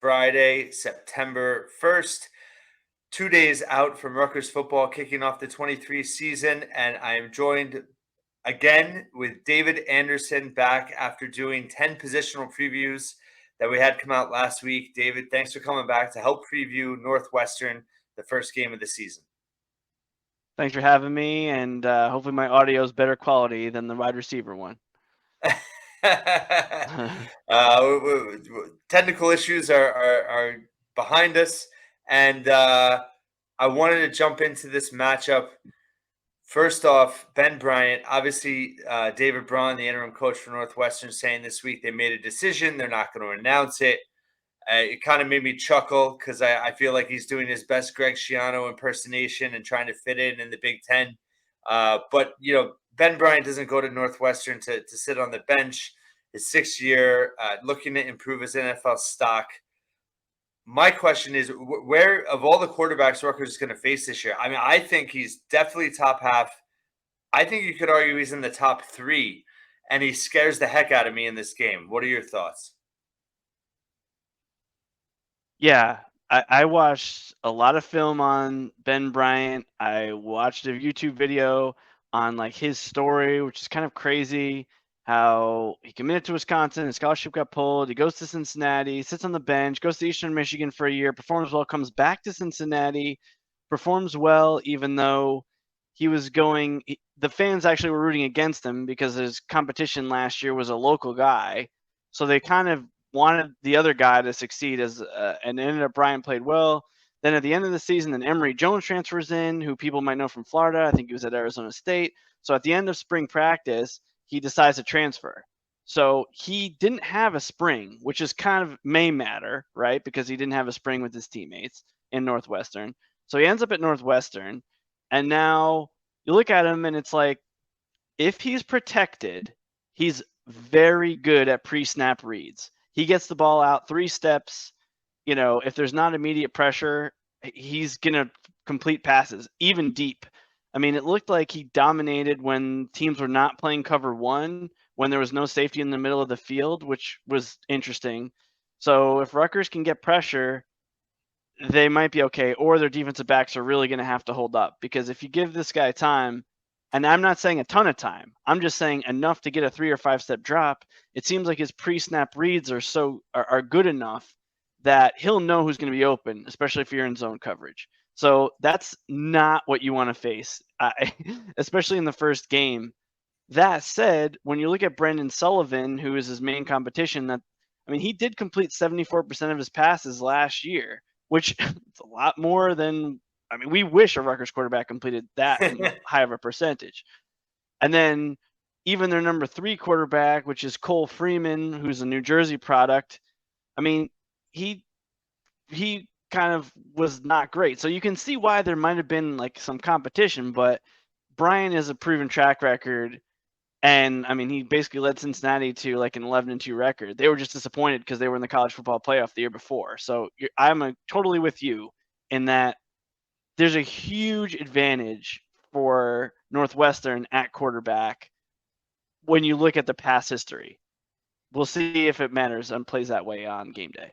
Friday, September 1st. 2 days out from Rutgers football kicking off the 23 season, and I am joined again with David Anderson back after doing 10 positional previews that we had come out last week. David, thanks for coming back to help preview Northwestern, the first game of the season. Thanks for having me, and hopefully my audio is better quality than the wide receiver one. Technical issues are behind us, and I wanted to jump into this matchup. First off, Ben Bryant, obviously David Braun, the interim coach for Northwestern, saying this week they made a decision. They're not going to announce it. It kind of made me chuckle because I feel like he's doing his best Greg Schiano impersonation and trying to fit in the Big Ten. But, Ben Bryant doesn't go to Northwestern to sit on the bench. His 6th year, looking to improve his NFL stock. My question is, where of all the quarterbacks Rutgers is going to face this year? I mean, I think he's definitely top half. I think you could argue he's in the top 3, and he scares the heck out of me in this game. What are your thoughts? Yeah, I watched a lot of film on Ben Bryant. I watched a YouTube video on his story, which is kind of crazy. How he committed to Wisconsin, his scholarship got pulled. He goes to Cincinnati, sits on the bench, goes to Eastern Michigan for a year, performs well, comes back to Cincinnati, performs well, even though he was going. The fans actually were rooting against him because his competition last year was a local guy, so they kind of wanted the other guy to succeed and ended up Bryant played well. Then at the end of the season, then Emory Jones transfers in, who people might know from Florida. I think he was at Arizona State. So at the end of spring practice, he decides to transfer. So he didn't have a spring, which is kind of may matter, right? Because he didn't have a spring with his teammates in Northwestern. So he ends up at Northwestern. And now you look at him and it's like, if he's protected, he's very good at pre-snap reads. He gets the ball out 3 steps. If there's not immediate pressure, he's going to complete passes, even deep. I mean, it looked like he dominated when teams were not playing cover 1, when there was no safety in the middle of the field, which was interesting. So if Rutgers can get pressure, they might be okay, or their defensive backs are really going to have to hold up. Because if you give this guy time, and I'm not saying a ton of time, I'm just saying enough to get a 3 or 5 step drop, it seems like his pre-snap reads are good enough that he'll know who's going to be open, especially if you're in zone coverage. So that's not what you want to face, especially in the first game. That said, when you look at Brendan Sullivan, who is his main competition, he did complete 74% of his passes last year, which is a lot more than we wish a Rutgers quarterback completed that high of a percentage. And then even their number 3 quarterback, which is Cole Freeman, who's a New Jersey product, he kind of was not great. So you can see why there might have been some competition, but Brian is a proven track record. And he basically led Cincinnati to an 11-2 record. They were just disappointed because they were in the college football playoff the year before. So I'm totally with you in that there's a huge advantage for Northwestern at quarterback when you look at the past history. We'll see if it matters and plays that way on game day.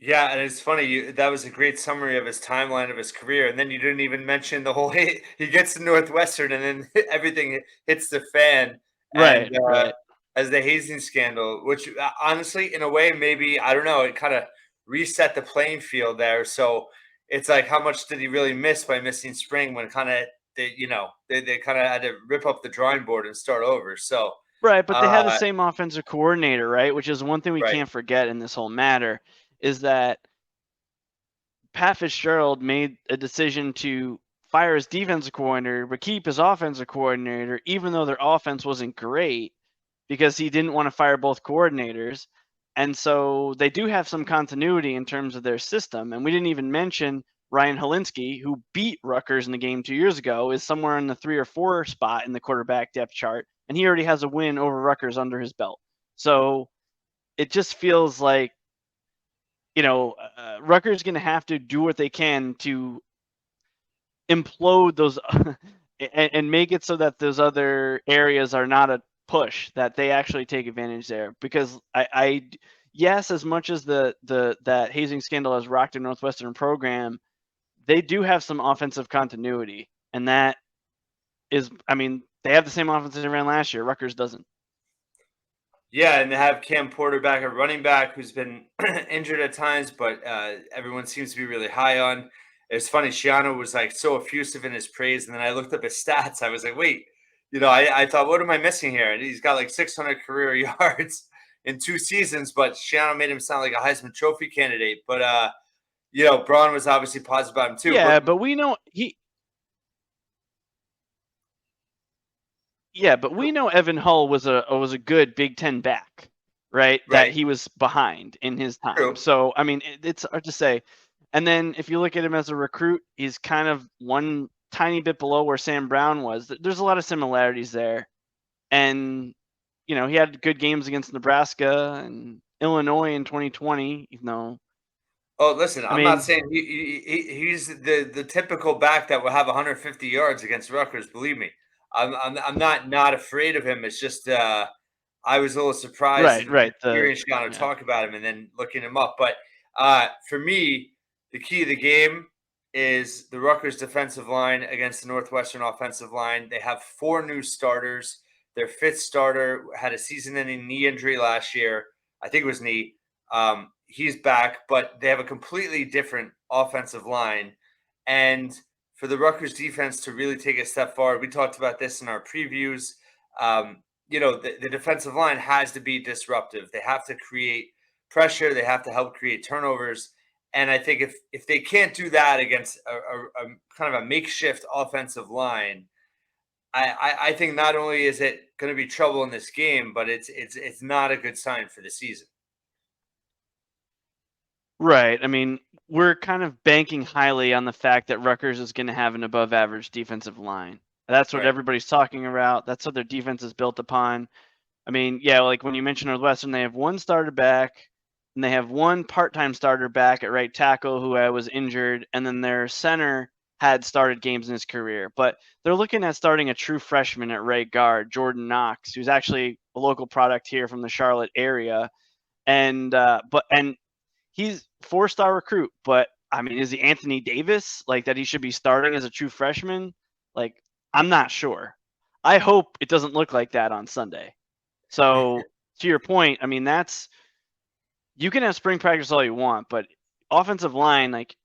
Yeah, and it's funny. That was a great summary of his timeline of his career, and then you didn't even mention the whole. He gets to Northwestern, and then everything hits the fan. Right, And right. as the hazing scandal, which honestly, in a way, maybe I don't know, it kind of reset the playing field there. So it's like, how much did he really miss by missing spring when kind of they kind of had to rip up the drawing board and start over. So right, but they had the same offensive coordinator, right? Which is one thing we right. can't forget in this whole matter is that Pat Fitzgerald made a decision to fire his defensive coordinator but keep his offensive coordinator, even though their offense wasn't great, because he didn't want to fire both coordinators. And so they do have some continuity in terms of their system. And we didn't even mention Ryan Helinski, who beat Rutgers in the game 2 years ago, is somewhere in the 3 or 4 spot in the quarterback depth chart. And he already has a win over Rutgers under his belt. So it just feels like, Rutgers is going to have to do what they can to implode those and make it so that those other areas are not a push, that they actually take advantage there. Because yes, as much as that hazing scandal has rocked a Northwestern program, they do have some offensive continuity, and that is, I mean, they have the same offense they ran last year. Rutgers doesn't. Yeah, and they have Cam Porter back at running back, who's been injured at times, but everyone seems to be really high on. It's funny, Shiano was like so effusive in his praise, and then I looked up his stats. I was like, wait, I thought, what am I missing here? And he's got like 600 career yards in 2 seasons, but Shiano made him sound like a Heisman Trophy candidate. But Braun was obviously positive about him too. Yeah, But but we know he. Yeah, but we know Evan Hull was a good Big Ten back, right? That right, he was behind in his time. true. So I mean, it's hard to say. And then if you look at him as a recruit, he's kind of one tiny bit below where Sam Brown was. There's a lot of similarities there, and he had good games against Nebraska and Illinois in 2020. Even though, Oh, listen, I I'm not mean, saying he's the typical back that will have 150 yards against Rutgers. Believe me, I'm not afraid of him. It's just I was a little surprised in right. The hearing Shiano Yeah. talk about him and then looking him up. But for me, the key of the game is the Rutgers defensive line against the Northwestern offensive line. They have 4 new starters. Their 5th starter had a season-ending knee injury last year. I think it was knee. He's back, but they have a completely different offensive line. And for the Rutgers defense to really take a step forward, we talked about this in our previews. The defensive line has to be disruptive. They have to create pressure. They have to help create turnovers. And I think if they can't do that against a kind of a makeshift offensive line, I think not only is it going to be trouble in this game, but it's not a good sign for the season. Right. I mean, we're kind of banking highly on the fact that Rutgers is going to have an above average defensive line. That's what Right. everybody's talking about. That's what their defense is built upon. I mean, yeah, like when you mentioned Northwestern, they have one starter back and they have one part-time starter back at right tackle who was injured, and then their center had started games in his career. But they're looking at starting a true freshman at right guard, Jordan Knox, who's actually a local product here from the Charlotte area. And he's 4-star recruit, but I mean, is he Anthony Davis like that he should be starting as a true freshman? Like, I'm not sure. I hope it doesn't look like that on Sunday. So to your point, I mean, you can have spring practice all you want, but offensive line, like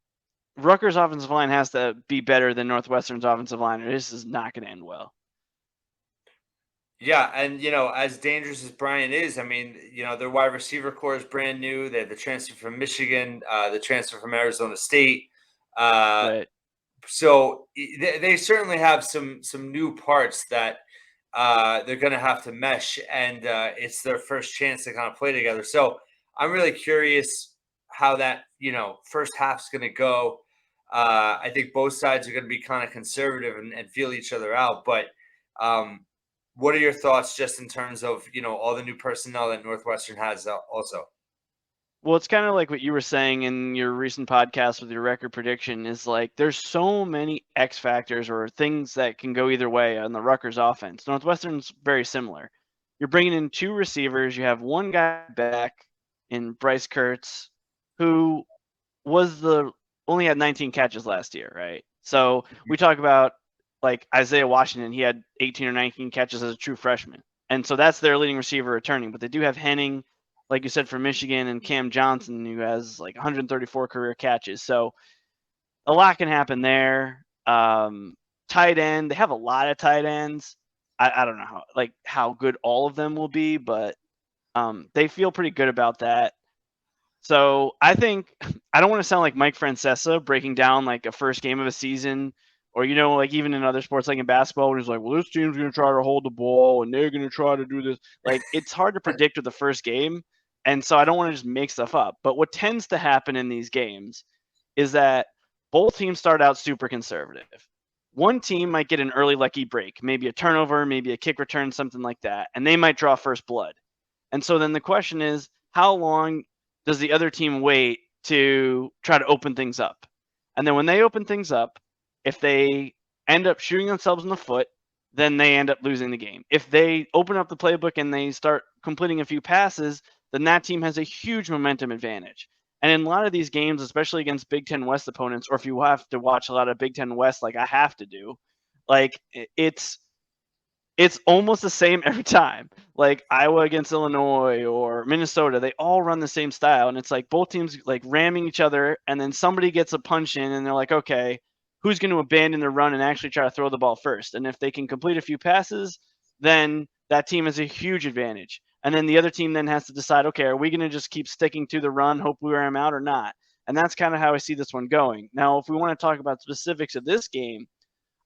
Rutgers offensive line has to be better than Northwestern's offensive line, or this is not going to end well. Yeah, and as dangerous as Bryant is, I mean, their wide receiver core is brand new. They have the transfer from Michigan, the transfer from Arizona State. Uh, Right. so they certainly have some new parts that they're going to have to mesh, and it's their first chance to kind of play together. So I'm really curious how that first half's going to go. I think both sides are going to be kind of conservative and feel each other out, but. What are your thoughts just in terms of all the new personnel that Northwestern has also? Well, it's kind of like what you were saying in your recent podcast with your record prediction is like there's so many X factors or things that can go either way on the Rutgers offense. Northwestern's very similar. You're bringing in 2 receivers. You have one guy back in Bryce Kurtz, who only had 19 catches last year, right? So we talk about like Isaiah Washington. He had 18 or 19 catches as a true freshman, and so that's their leading receiver returning. But they do have Henning, like you said, from Michigan, and Cam Johnson, who has like 134 career catches. So a lot can happen there. Tight end, they have a lot of tight ends. I don't know how good all of them will be, but they feel pretty good about that. So I think I don't want to sound like Mike Francesa breaking down like a first game of a season, or like even in other sports like in basketball, when he's like, "Well, this team's going to try to hold the ball and they're going to try to do this." Like it's hard to predict with the first game, and so I don't want to just make stuff up. But what tends to happen in these games is that both teams start out super conservative. One team might get an early lucky break, maybe a turnover, maybe a kick return, something like that, and they might draw first blood. And so then the question is, how long does the other team wait to try to open things up? And then when they open things up, if they end up shooting themselves in the foot, then they end up losing the game. If they open up the playbook and they start completing a few passes, then that team has a huge momentum advantage. And in a lot of these games, especially against Big Ten West opponents, or if you have to watch a lot of Big Ten West, like I have to do, like it's almost the same every time. Like Iowa against Illinois or Minnesota, they all run the same style, and it's like both teams like ramming each other, and then somebody gets a punch in, and they're like, okay, who's going to abandon the run and actually try to throw the ball first? And if they can complete a few passes, then that team has a huge advantage. And then the other team then has to decide, okay, are we going to just keep sticking to the run, hope we wear them out or not? And that's kind of how I see this one going. Now, if we want to talk about specifics of this game,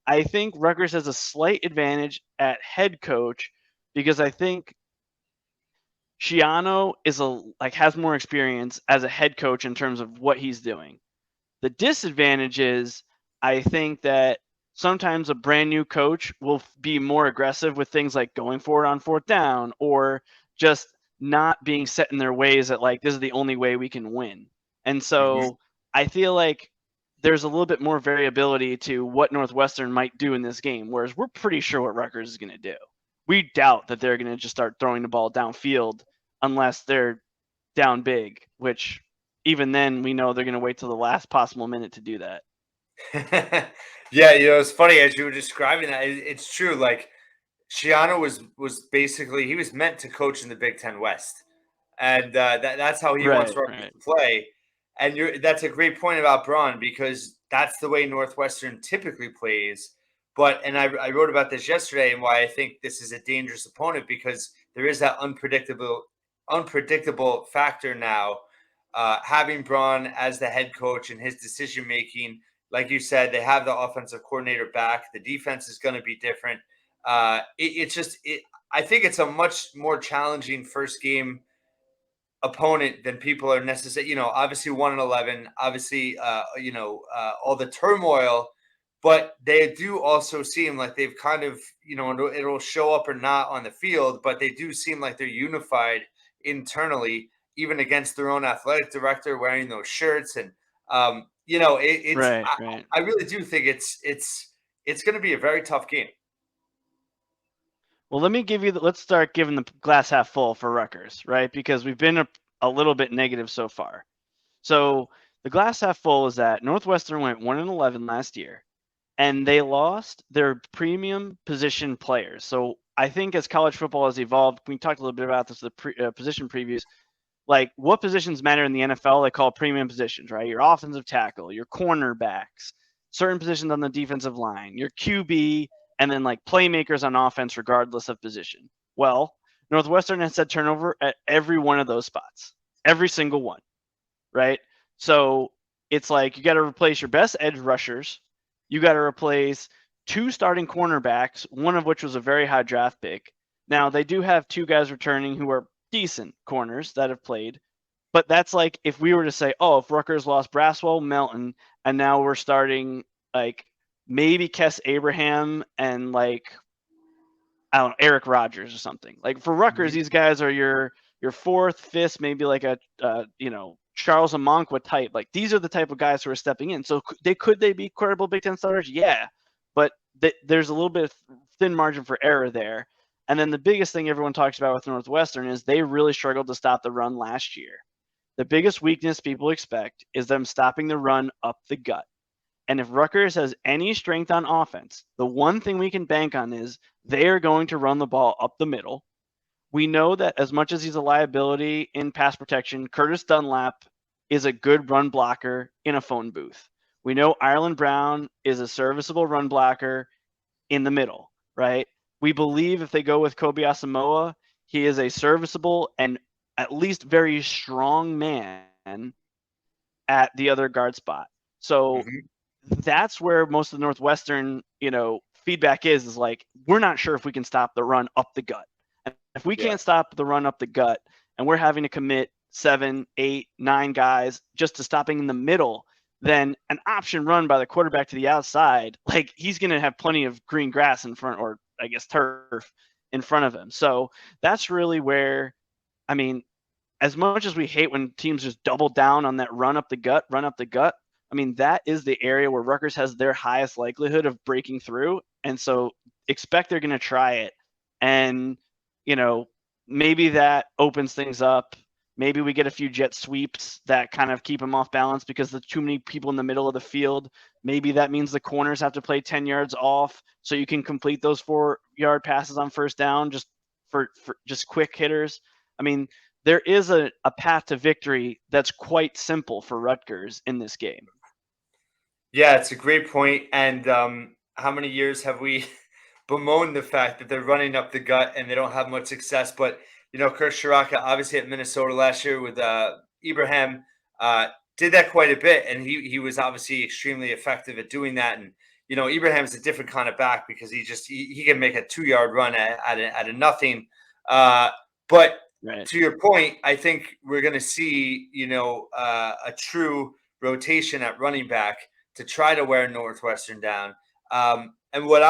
I think Rutgers has a slight advantage at head coach because I think Shiano has more experience as a head coach in terms of what he's doing. The disadvantage is I think that sometimes a brand new coach will be more aggressive with things like going for it on fourth down or just not being set in their ways that like this is the only way we can win. And Mhm. so I feel like there's a little bit more variability to what Northwestern might do in this game, whereas we're pretty sure what Rutgers is going to do. We doubt that they're going to just start throwing the ball downfield unless they're down big, which even then we know they're going to wait till the last possible minute to do that. Yeah, it's funny as you were describing that. It's true. Like Shiano was basically he was meant to coach in the Big Ten West, and that's how he wants Right, Rutgers right. to play. And that's a great point about Braun because that's the way Northwestern typically plays. But I wrote about this yesterday and why I think this is a dangerous opponent because there is that unpredictable factor now. Having Braun as the head coach and his decision making, like you said, they have the offensive coordinator back. The defense is going to be different. It's just I think it's a much more challenging first game opponent than people are necessarily. Obviously 1-11. Obviously, all the turmoil, but they do also seem like they've kind of it'll show up or not on the field, but they do seem like they're unified internally, even against their own athletic director wearing those shirts and it's Right, right. I really do think it's going to be a very tough game. Well, let's start giving the glass half full for Rutgers, right? Because we've been a little bit negative so far. So the glass half full is that Northwestern went 1-11 last year, and they lost their premium position players. So I think as college football has evolved, we talked a little bit about this the position previews. Like what positions matter in the NFL? They call premium positions, right? Your offensive tackle, your cornerbacks, certain positions on the defensive line, your QB, and then like playmakers on offense, regardless of position. Well, Northwestern has had turnover at every one of those spots, every single one, right? So it's like you got to replace your best edge rushers. You got to replace two starting cornerbacks, one of which was a very high draft pick. Now, they do have two guys returning who are decent corners that have played, but that's like if we were to say, oh, if Rutgers lost Braswell, Melton, and now we're starting like maybe Kess Abraham and like I don't know, Eric Rogers or something. Like for Rutgers, Mhm. these guys are your fourth, fifth, maybe like a Charles Amonkwa type. Like these are the type of guys who are stepping in. So could they be credible Big Ten starters? Yeah, but there's a little bit of thin margin for error there. And then the biggest thing everyone talks about with Northwestern is they really struggled to stop the run last year. The biggest weakness people expect is them stopping the run up the gut. And if Rutgers has any strength on offense, the one thing we can bank on is they are going to run the ball up the middle. We know that as much as he's a liability in pass protection, Curtis Dunlap is a good run blocker in a phone booth. We know Ireland Brown is a serviceable run blocker in the middle, right? We believe if they go with Kobe Asamoah, he is a serviceable and at least very strong man at the other guard spot. So Mhm. that's where most of the Northwestern, feedback is like we're not sure if we can stop the run up the gut. And if we Yeah. can't stop the run up the gut, and we're having to commit 7, 8, 9 guys just to stopping in the middle, then an option run by the quarterback to the outside, like he's going to have plenty of green grass in front, or I guess turf in front of him. So that's really where, I mean, as much as we hate when teams just double down on that run up the gut, I mean, that is the area where Rutgers has their highest likelihood of breaking through. And so expect they're going to try it. And, you know, maybe that opens things up. Maybe we get a few jet sweeps that kind of keep them off balance because there's too many people in the middle of the field. Maybe that means the corners have to play 10 yards off so you can complete those 4-yard passes on first down just for just quick hitters. I mean, there is a path to victory that's quite simple for Rutgers in this game. Yeah, it's a great point. And how many years have we bemoaned the fact that they're running up the gut and they don't have much success? But Kirk Shiraka, obviously at Minnesota last year with Ibrahim, did that quite a bit, and he was obviously extremely effective at doing that. And Ibrahim's a different kind of back because he can make a 2-yard run at a nothing. But Right. to your point, I think we're going to see a true rotation at running back to try to wear Northwestern down. And what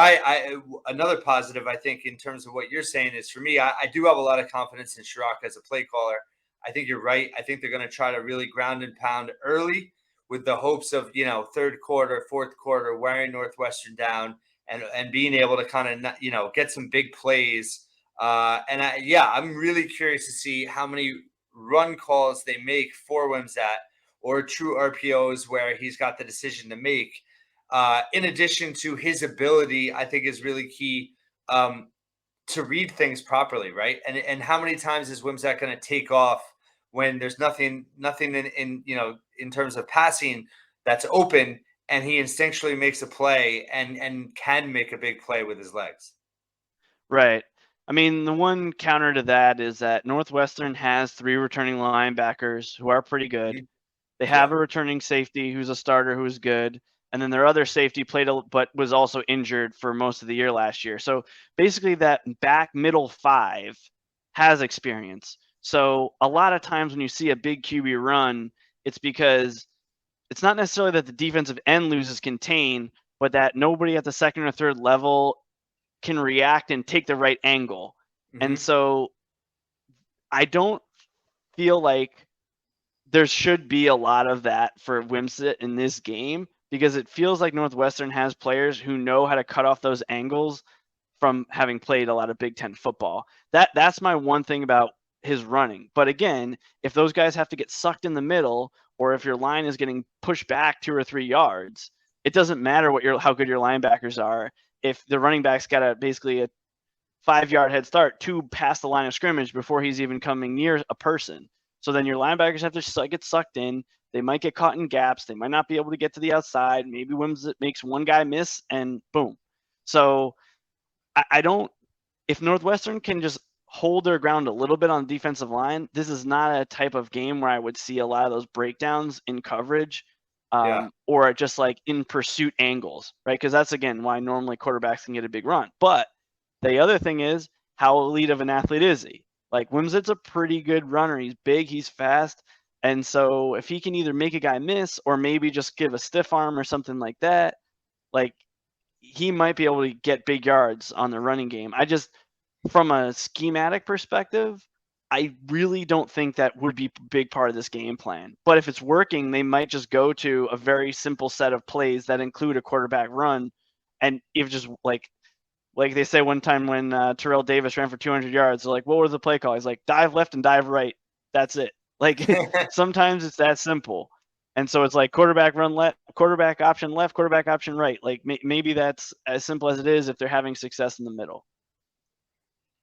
another positive I think in terms of what you're saying is, for me, I do have a lot of confidence in Shiraka as a play caller. I think you're right. I think they're going to try to really ground and pound early with the hopes of third quarter, fourth quarter, wearing Northwestern down and being able to kind of get some big plays. I'm really curious to see how many run calls they make for Wimsatt, or true RPOs where he's got the decision to make. In addition to his ability, I think is really key to read things properly, right? And how many times is Wimsatt going to take off when there's nothing in terms of passing that's open, and he instinctually makes a play and can make a big play with his legs. Right. I mean, the one counter to that is that Northwestern has 3 returning linebackers who are pretty good. They have Yeah. a returning safety who's a starter who's good, and then their other safety but was also injured for most of the year last year. So basically, that back middle 5 has experience. So a lot of times when you see a big QB run, it's because it's not necessarily that the defensive end loses contain, but that nobody at the second or third level can react and take the right angle. And Mm-hmm. so I don't feel like there should be a lot of that for Wimsatt in this game, because it feels like Northwestern has players who know how to cut off those angles from having played a lot of Big Ten football. That's my one thing about his running. But again, if those guys have to get sucked in the middle, or if your line is getting pushed back 2 or 3 yards, it doesn't matter how good your linebackers are. If the running back's got basically a 5-yard head start, 2 past the line of scrimmage before he's even coming near a person. So then your linebackers have to get sucked in. They might get caught in gaps. They might not be able to get to the outside. Maybe Wimsatt makes one guy miss and boom. So I don't. If Northwestern can just hold their ground a little bit on the defensive line, this is not a type of game where I would see a lot of those breakdowns in coverage, Yeah. or just like in pursuit angles, right? Because that's again why normally quarterbacks can get a big run. But the other thing is, how elite of an athlete is he? Like, Wimsatt's a pretty good runner. He's big, he's fast. And so if he can either make a guy miss or maybe just give a stiff arm or something like that, like, he might be able to get big yards on the running game. From a schematic perspective, I really don't think that would be a big part of this game plan. But if it's working, they might just go to a very simple set of plays that include a quarterback run. And if just like they say one time when Terrell Davis ran for 200 yards, they're like, what was the play call? He's like, dive left and dive right. That's it. Like, sometimes it's that simple. And so it's like quarterback run left, quarterback option left, quarterback option right. Like, maybe that's as simple as it is if they're having success in the middle.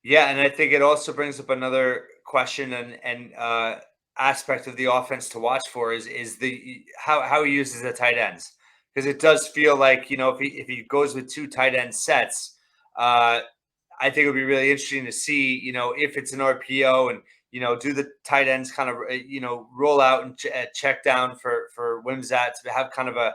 Yeah, and I think it also brings up another question and aspect of the offense to watch for is the how he uses the tight ends, because it does feel like if he goes with 2 tight end sets, I think it would be really interesting to see if it's an RPO and do the tight ends kind of roll out and check down for Wimsatt to have kind of a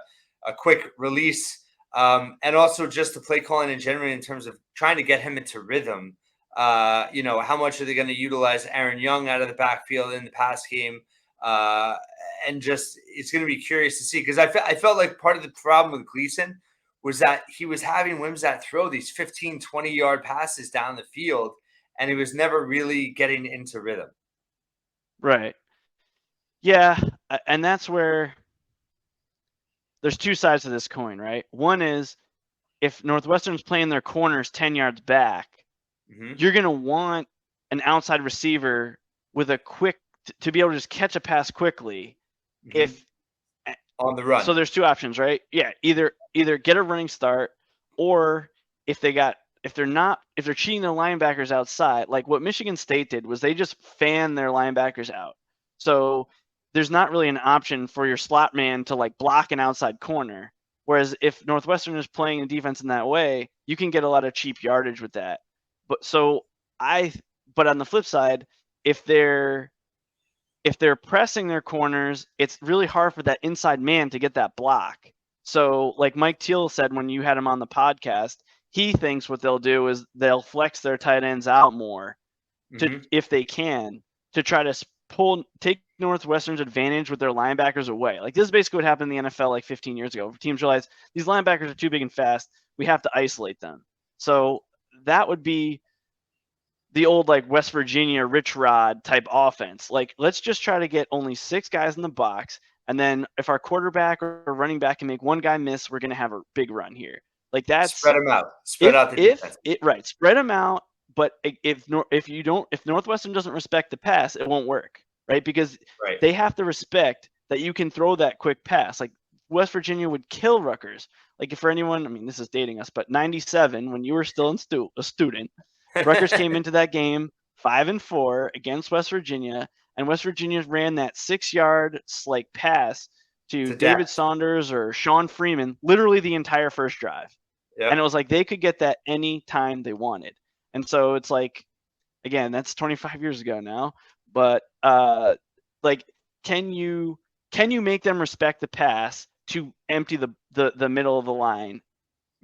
quick release, and also just the play calling in general in terms of trying to get him into rhythm. How much are they going to utilize Aaron Young out of the backfield in the pass game? And just it's going to be curious to see, because I felt like part of the problem with Gleason was that he was having Wimsatt throw these 15, 20-yard passes down the field, and he was never really getting into rhythm. Right. Yeah. And that's where there's 2 sides to this coin, right? One is, if Northwestern's playing their corners 10 yards back, Mm-hmm. you're going to want an outside receiver with a quick to be able to just catch a pass quickly. If on the run. So there's two options, right? Yeah, either get a running start, or if they're cheating the linebackers outside, like what Michigan State did was they just fanned their linebackers out. So there's not really an option for your slot man to like block an outside corner. Whereas if Northwestern is playing the defense in that way, you can get a lot of cheap yardage with that. But on the flip side, if they're pressing their corners, it's really hard for that inside man to get that block. So, like Mike Teal said when you had him on the podcast, he thinks what they'll do is they'll flex their tight ends out more if they can, to try to take Northwestern's advantage with their linebackers away. Like, this is basically what happened in the NFL like 15 years ago. Teams realized these linebackers are too big and fast. We have to isolate them. So that would be the old like West Virginia Rich Rod type offense. Like, let's just try to get only 6 guys in the box, and then if our quarterback or running back can make one guy miss, we're going to have a big run here. Like, that's spread them out. Spread out the defense. Right, spread them out. But if Northwestern doesn't respect the pass, it won't work, right? Because they have to respect that you can throw that quick pass. Like, West Virginia would kill Rutgers. Like, if for anyone, I mean, this is dating us, but 97, when you were still a student, Rutgers came into that game 5-4 against West Virginia, and West Virginia ran that 6-yard like pass to David Saunders or Sean Freeman literally the entire first drive. Yep. And it was like they could get that any time they wanted. And so it's like, again, that's 25 years ago now, but like, can you make them respect the pass to empty the middle of the line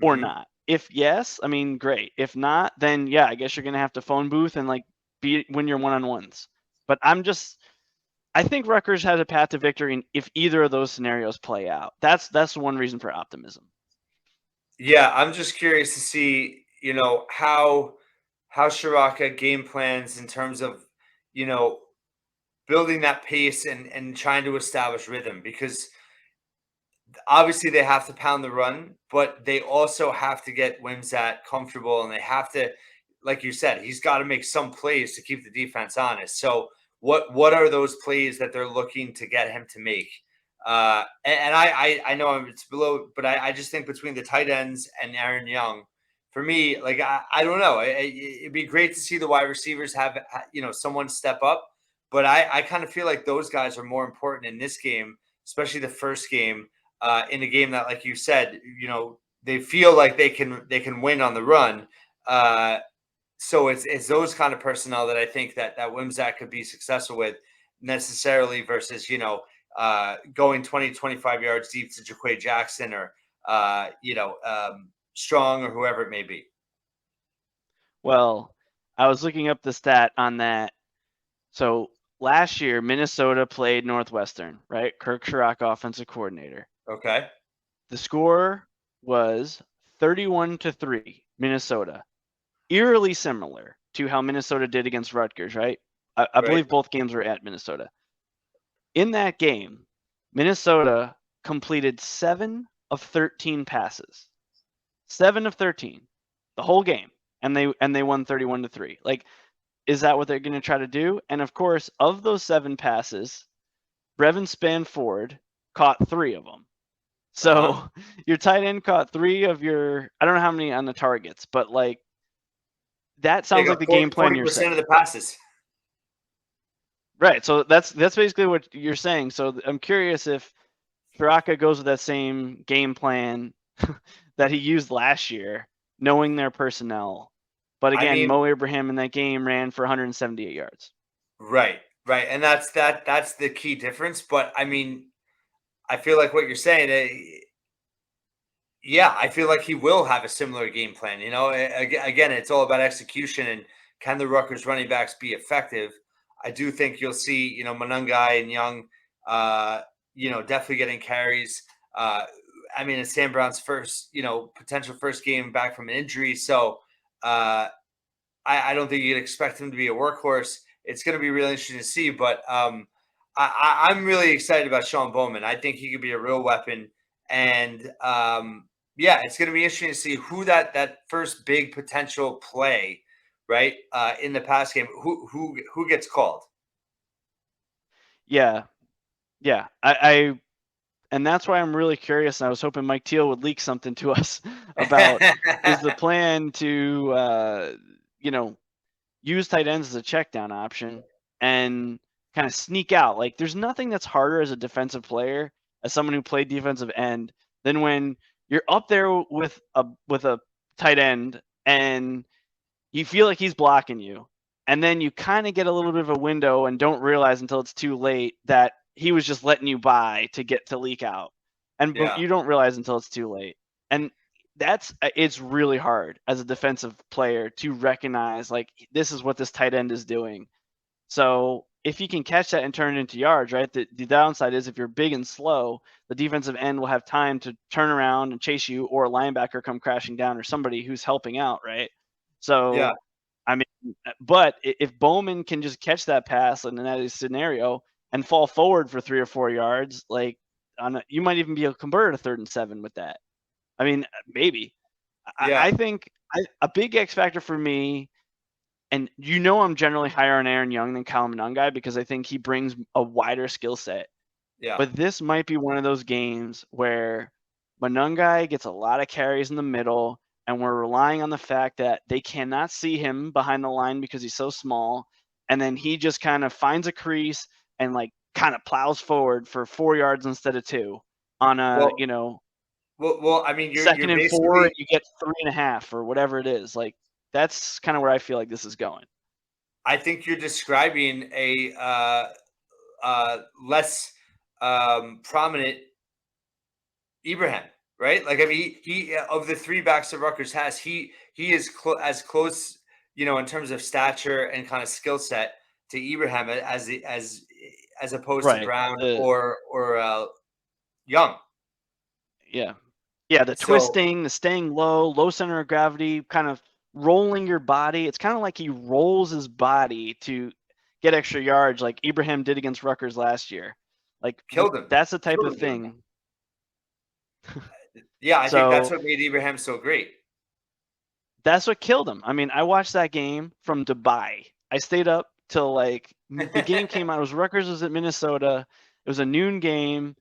or not? If yes, I mean, great. If not, then yeah, I guess you're gonna have to phone booth and like win your one-on-ones. But I think Rutgers has a path to victory if either of those scenarios play out. That's one reason for optimism. Yeah, I'm just curious to see, how Shiraka game plans in terms of, building that pace and trying to establish rhythm, because obviously they have to pound the run, but they also have to get Wimsatt comfortable, and they have to, like you said, he's got to make some plays to keep the defense honest. So what are those plays that they're looking to get him to make? And I know it's below, but I just think between the tight ends and Aaron Young, for me, like, I don't know. It'd be great to see the wide receivers have, someone step up, but I kind of feel like those guys are more important in this game, especially the first game, in a game that, like you said, they feel like they can win on the run. So it's those kind of personnel that I think that Wimsatt could be successful with, necessarily, versus, going 20, 25 yards deep to Jaquay Jackson or, Strong or whoever it may be. Well, I was looking up the stat on that. So last year, Minnesota played Northwestern, right? Kirk Sherrock, offensive coordinator. Okay. The score was 31-3, Minnesota. Eerily similar to how Minnesota did against Rutgers, right? I believe both games were at Minnesota. In that game, Minnesota completed 7 of 13 passes. 7 of 13, the whole game, and they won 31-3. Like, is that what they're going to try to do? And of course, of those 7 passes, Brevin Spanford caught 3 of them. So your tight end caught 3 of your, I don't know how many on the targets, but like, that sounds like the game plan you're saying. 40% of the passes. Right. So that's basically what you're saying. So I'm curious if Shiraka goes with that same game plan that he used last year, knowing their personnel. But again, Mo Abraham in that game ran for 178 yards. Right. And that's the key difference. But I mean, I feel like what you're saying, I feel like he will have a similar game plan. Again, it's all about execution, and can the Rutgers running backs be effective? I do think you'll see, Monangai and Young, definitely getting carries. I mean, it's Sam Brown's first, potential first game back from an injury. So I don't think you can expect him to be a workhorse. It's going to be really interesting to see. But I'm really excited about Sean Bowman. I think he could be a real weapon. And it's going to be interesting to see who that first big potential play, right, in the pass game, who gets called. Yeah, yeah. And that's why I'm really curious. And I was hoping Mike Teal would leak something to us about is the plan to, you know, use tight ends as a check down option and kind of sneak out. Like there's nothing that's harder as a defensive player, as someone who played defensive end, than when you're up there with a tight end and you feel like he's blocking you. And then you kind of get a little bit of a window and don't realize until it's too late that he was just letting you by to get to leak out. And Yeah, you don't realize until it's too late. And it's really hard as a defensive player to recognize like this is what this tight end is doing. So if you can catch that and turn it into yards, right? The downside is if you're big and slow, the defensive end will have time to turn around and chase you, or a linebacker come crashing down, or somebody who's helping out, right? yeah, So I mean, but if Bowman can just catch that pass in that scenario and fall forward for 3 or 4 yards, like you might even be able to convert a 3rd and 7 with that. I mean, maybe. yeah, I think a big X factor for me, and I'm generally higher on Aaron Young than Kyle Monangai because I think he brings a wider skill set. yeah. But this might be one of those games where Monangai gets a lot of carries in the middle, and we're relying on the fact that they cannot see him behind the line because he's so small. And then he just kind of finds a crease and like kind of plows forward for 4 yards instead of two on a, Well, I mean, you're 2nd and 4, and basically. you get 3.5 or whatever it is. Like that's kind of where I feel like this is going. I think you're describing a less prominent Ibrahim, right? Like I mean, he of the three backs that Rutgers has, he is as close, in terms of stature and kind of skill set to Ibrahim as opposed to Right. Brown or Young. Yeah. Yeah, the So twisting, the staying low, low center of gravity, kind of rolling your body. It's kind of like he rolls his body to get extra yards like Ibrahim did against Rutgers last year. Like that's the type killed of him doing that. thing. Yeah, I think that's So what made Ibrahim so great. that's what killed him. I mean, I watched that game from Dubai. I stayed up till like the game came out. It was Rutgers was at Minnesota. It was a noon game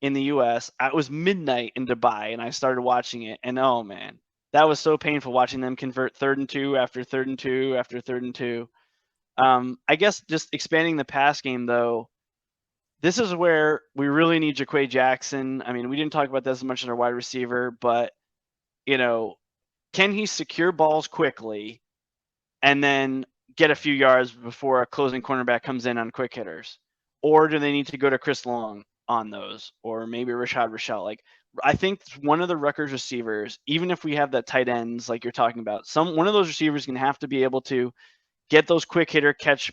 in the U.S. It was midnight in Dubai, and I started watching it. And oh man, that was so painful watching them convert 3rd and 2 after 3rd and 2 after 3rd and 2. I guess just expanding the pass game though. This is where we really need Jaquay Jackson. I mean, we didn't talk about this as much as our wide receiver, but you know, can he secure balls quickly and then get a few yards before a closing cornerback comes in on quick hitters? Or do they need to go to Chris Long on those? Or maybe Rashad Rochelle? Like, I think one of the Rutgers receivers, even if we have that tight ends like you're talking about, one of those receivers can have to be able to get those quick hitter catch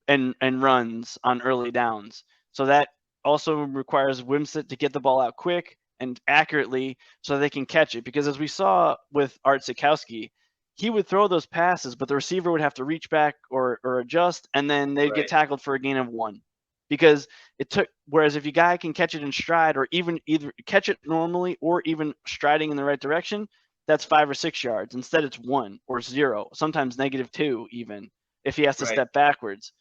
and runs on early downs. So that also requires Wimsett to get the ball out quick and accurately so they can catch it. Because as we saw with Art Sikowski, he would throw those passes, but the receiver would have to reach back or adjust, and then they'd get Right, tackled for a gain of 1. Because it took, whereas if you guy can catch it in stride or even either catch it normally or even striding in the right direction, that's 5 or 6 yards. Instead, it's 1 or 0, sometimes -2 even if he has to right. step backwards.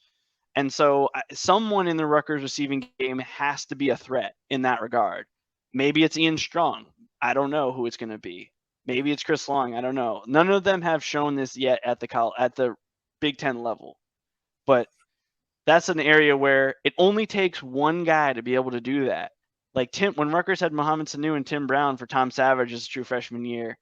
And so someone in the Rutgers receiving game has to be a threat in that regard. Maybe it's Ian Strong. I don't know who it's going to be. Maybe it's Chris Long. I don't know. None of them have shown this yet at the Big Ten level. But that's an area where it only takes one guy to be able to do that. Like when Rutgers had Mohamed Sanu and Tim Brown for Tom Savage's true freshman year,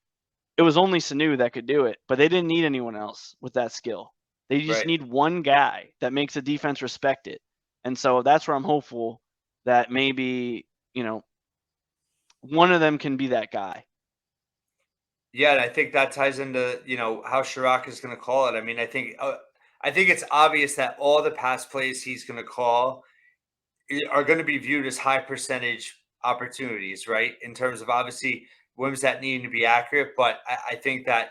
it was only Sanu that could do it, but they didn't need anyone else with that skill. They just Right. need one guy that makes the defense respect it. And so that's where I'm hopeful that maybe, one of them can be that guy. Yeah, and I think that ties into how Chirac is going to call it. I mean, I think it's obvious that all the pass plays he's going to call are going to be viewed as high percentage opportunities, right? In terms of obviously Wimsatt needing to be accurate, but I think that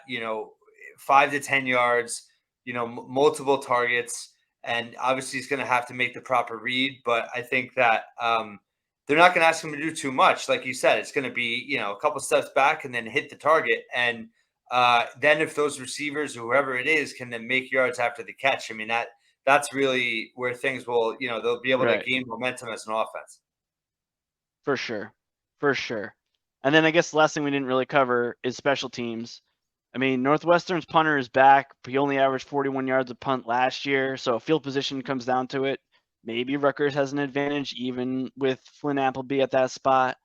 5 to 10 yards, multiple targets, and obviously he's going to have to make the proper read. But I think that they're not going to ask him to do too much, like you said. It's going to be a couple steps back and then hit the target, and then if those receivers or whoever it is can then make yards after the catch, I mean that's really where things will, they'll be able to Right. gain momentum as an offense. For sure. For sure. And then I guess the last thing we didn't really cover is special teams. I mean, Northwestern's punter is back. He only averaged 41 yards a punt last year, so field position comes down to it. Maybe Rutgers has an advantage, even with Flynn Appleby at that spot.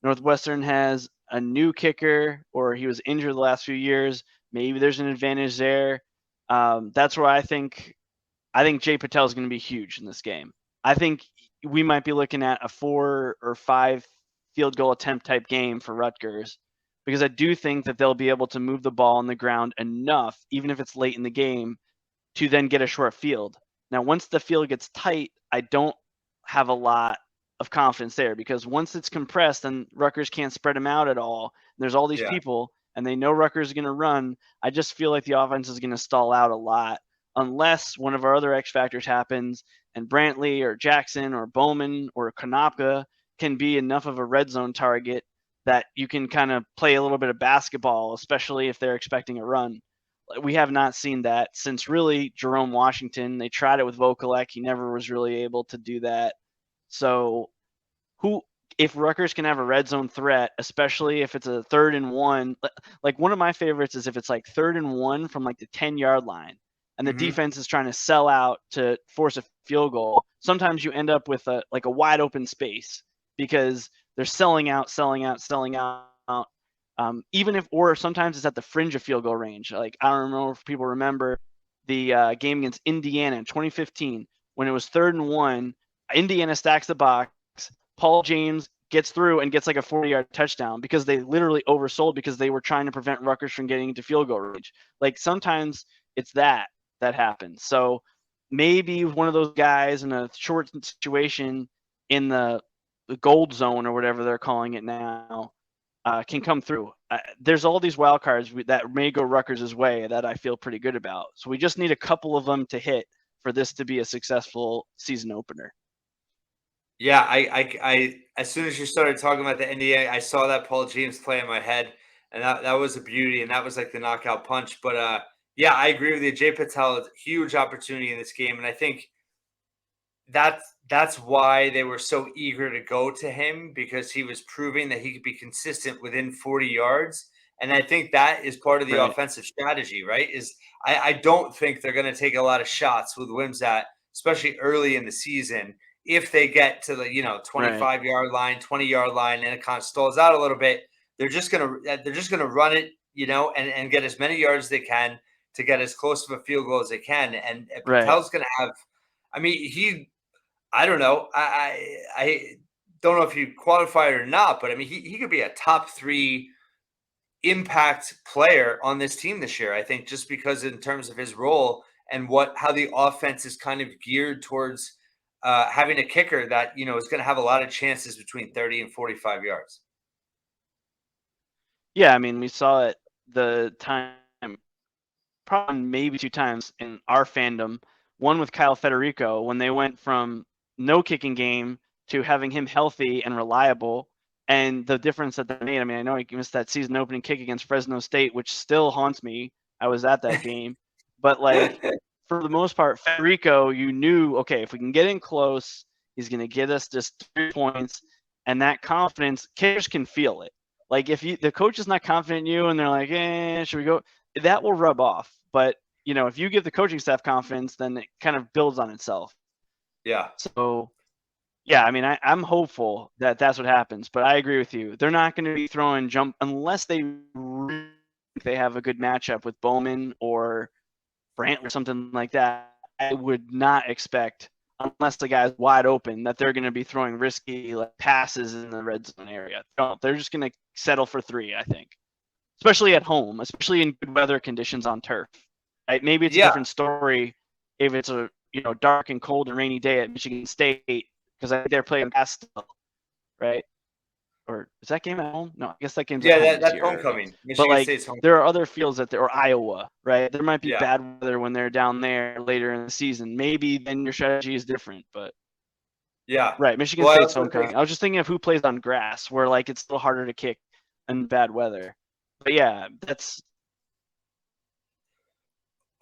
Northwestern has a new kicker, or he was injured the last few years. Maybe there's an advantage there. That's where I think Jay Patel is going to be huge in this game. I think we might be looking at a 4 or 5 field goal attempt type game for Rutgers, because I do think that they'll be able to move the ball on the ground enough, even if it's late in the game, to then get a short field. Now, once the field gets tight, I don't have a lot of confidence there, because once it's compressed and Rutgers can't spread them out at all, there's all these Yeah. people and they know Rutgers is going to run. I just feel like the offense is going to stall out a lot unless one of our other X factors happens and Brantley or Jackson or Bowman or Konopka can be enough of a red zone target that you can kind of play a little bit of basketball, especially if they're expecting a run. We have not seen that since really Jerome Washington. They tried it with Vokalek. He never was really able to do that. So who if Rutgers can have a red zone threat, especially if it's a 3rd and 1, like one of my favorites is if it's like 3rd and 1 from like the 10-yard line and the Hmm. defense is trying to sell out to force a field goal. Sometimes you end up with a wide open space because they're selling out, selling out, selling out. Even if, or sometimes it's at the fringe of field goal range. Like I don't know if people remember the game against Indiana in 2015 when it was 3rd and 1. Indiana stacks the box. Paul James gets through and gets like a 40-yard touchdown because they literally oversold because they were trying to prevent Rutgers from getting into field goal range. Like sometimes it's that happens. So maybe one of those guys in a short situation in the gold zone or whatever they're calling it now can come through. There's all these wild cards that may go Rutgers' way that I feel pretty good about. So we just need a couple of them to hit for this to be a successful season opener. Yeah, as soon as you started talking about the NBA, I saw that Paul James play in my head, and that was a beauty, and that was like the knockout punch. But yeah, I agree with you. Jay Patel is a huge opportunity in this game, and I think that's why they were so eager to go to him, because he was proving that he could be consistent within 40 yards. And I think that is part of the Right. offensive strategy, right? Is I don't think they're going to take a lot of shots with Wimsat, especially early in the season. If they get to the Right. 25-yard line, 20-yard line, and it kind of stalls out a little bit, they're just gonna run it, and get as many yards as they can to get as close to a field goal as they can. And Right. Patel's gonna have. I mean, I don't know. I don't know if you qualify it or not, but I mean, he could be a top 3 impact player on this team this year. I think just because in terms of his role and how the offense is kind of geared towards having a kicker that is going to have a lot of chances between 30 and 45 yards. Yeah, I mean, we saw it the time, probably maybe 2 times in our fandom. One with Kyle Federico when they went from no kicking game to having him healthy and reliable, and the difference that made. I mean, I know he missed that season opening kick against Fresno State, which still haunts me. I was at that game, but like for the most part, Federico, you knew, okay, if we can get in close, he's going to get us just 3 points, and that confidence, kickers can feel it. Like if the coach is not confident in you and they're like, should we go? That will rub off. But if you give the coaching staff confidence, then it kind of builds on itself. Yeah. So yeah, I mean, I'm hopeful that that's what happens. But I agree with you. They're not going to be throwing jump unless they have a good matchup with Bowman or Brantley or something like that. I would not expect, unless the guy's wide open, that they're going to be throwing risky passes in the red zone area. No, they're just going to settle for 3, I think, especially at home, especially in good weather conditions on turf. Right? Maybe it's a Yeah. different story if it's a dark and cold and rainy day at Michigan State, because I think they're playing past still, right? Or is that game at home? No, I guess that game's at Yeah, home this that's year already. homecoming. But Michigan like, State's there homecoming. are other fields or Iowa, right? There might be Yeah. bad weather when they're down there later in the season. Maybe then your strategy is different, but Yeah. right, Michigan Well, I State's also think homecoming. I was just thinking of who plays on grass, where like it's a little harder to kick in bad weather. But yeah, that's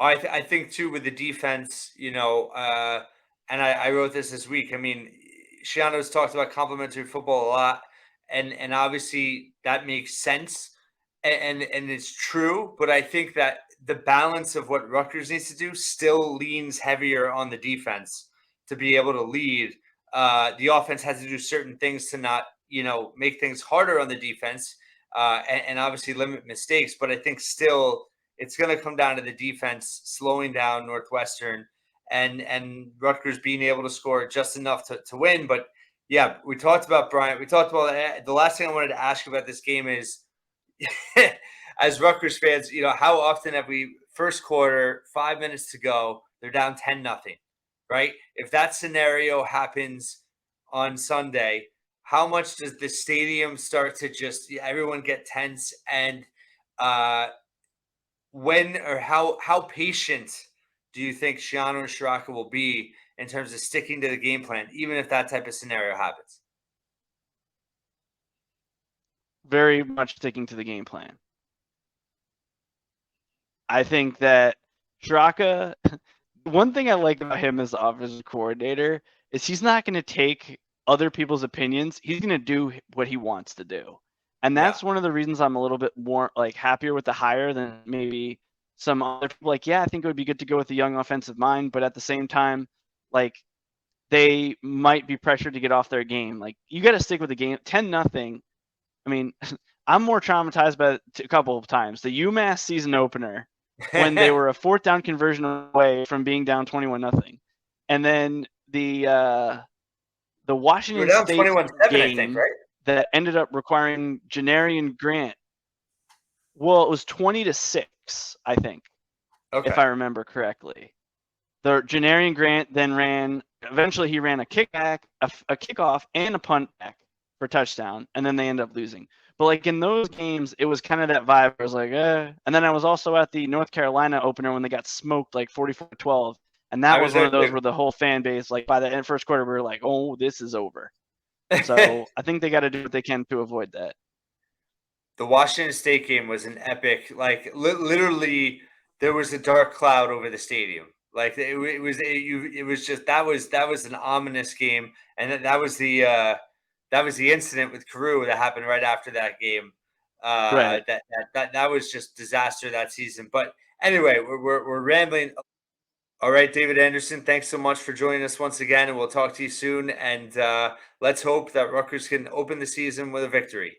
I think too with the defense, and I wrote this week. I mean, Shiano's talked about complementary football a lot, and obviously that makes sense, and it's true. But I think that the balance of what Rutgers needs to do still leans heavier on the defense to be able to lead. The offense has to do certain things to not, make things harder on the defense, and obviously limit mistakes. But I think still it's going to come down to the defense slowing down Northwestern and Rutgers being able to score just enough to win. But yeah, we talked about Bryant. We talked about the last thing I wanted to ask you about this game is, as Rutgers fans, how often have we first quarter, 5 minutes to go, they're down 10-0, right? If that scenario happens on Sunday, how much does the stadium start to just everyone get tense and when or how patient do you think Shiano and Shiraka will be in terms of sticking to the game plan, even if that type of scenario happens? Very much sticking to the game plan. I think that Shiraka, one thing I like about him as the offensive coordinator is he's not going to take other people's opinions. He's going to do what he wants to do. And that's one of the reasons I'm a little bit more like happier with the hire than maybe some other people. Like, yeah, I think it would be good to go with a young offensive mind, but at the same time, like they might be pressured to get off their game. Like you got to stick with the game. 10-0. I mean, I'm more traumatized by a couple of times. The UMass season opener when they were a fourth down conversion away from being down 21-0, and then the Washington down State 21-7, I think, game right? that ended up requiring Janarian Grant. Well, it was 20-6, I think, if I remember correctly. The Janarian Grant then eventually he ran a kickback, a kickoff, and a punt back for touchdown, and then they end up losing. But like in those games, it was kind of that vibe. I was like, eh. And then I was also at the North Carolina opener when they got smoked like 44-12. And that was one of those where the whole fan base, like by the end first quarter, we were like, oh, this is over. So I think they got to do what they can to avoid that. The Washington State game was an epic, like literally there was a dark cloud over the stadium. Like it was just that was an ominous game, and that was the incident with Carew that happened right after that game. Right. That was just disaster that season. But anyway, we're rambling. All right, David Anderson, thanks so much for joining us once again, and we'll talk to you soon. And let's hope that Rutgers can open the season with a victory.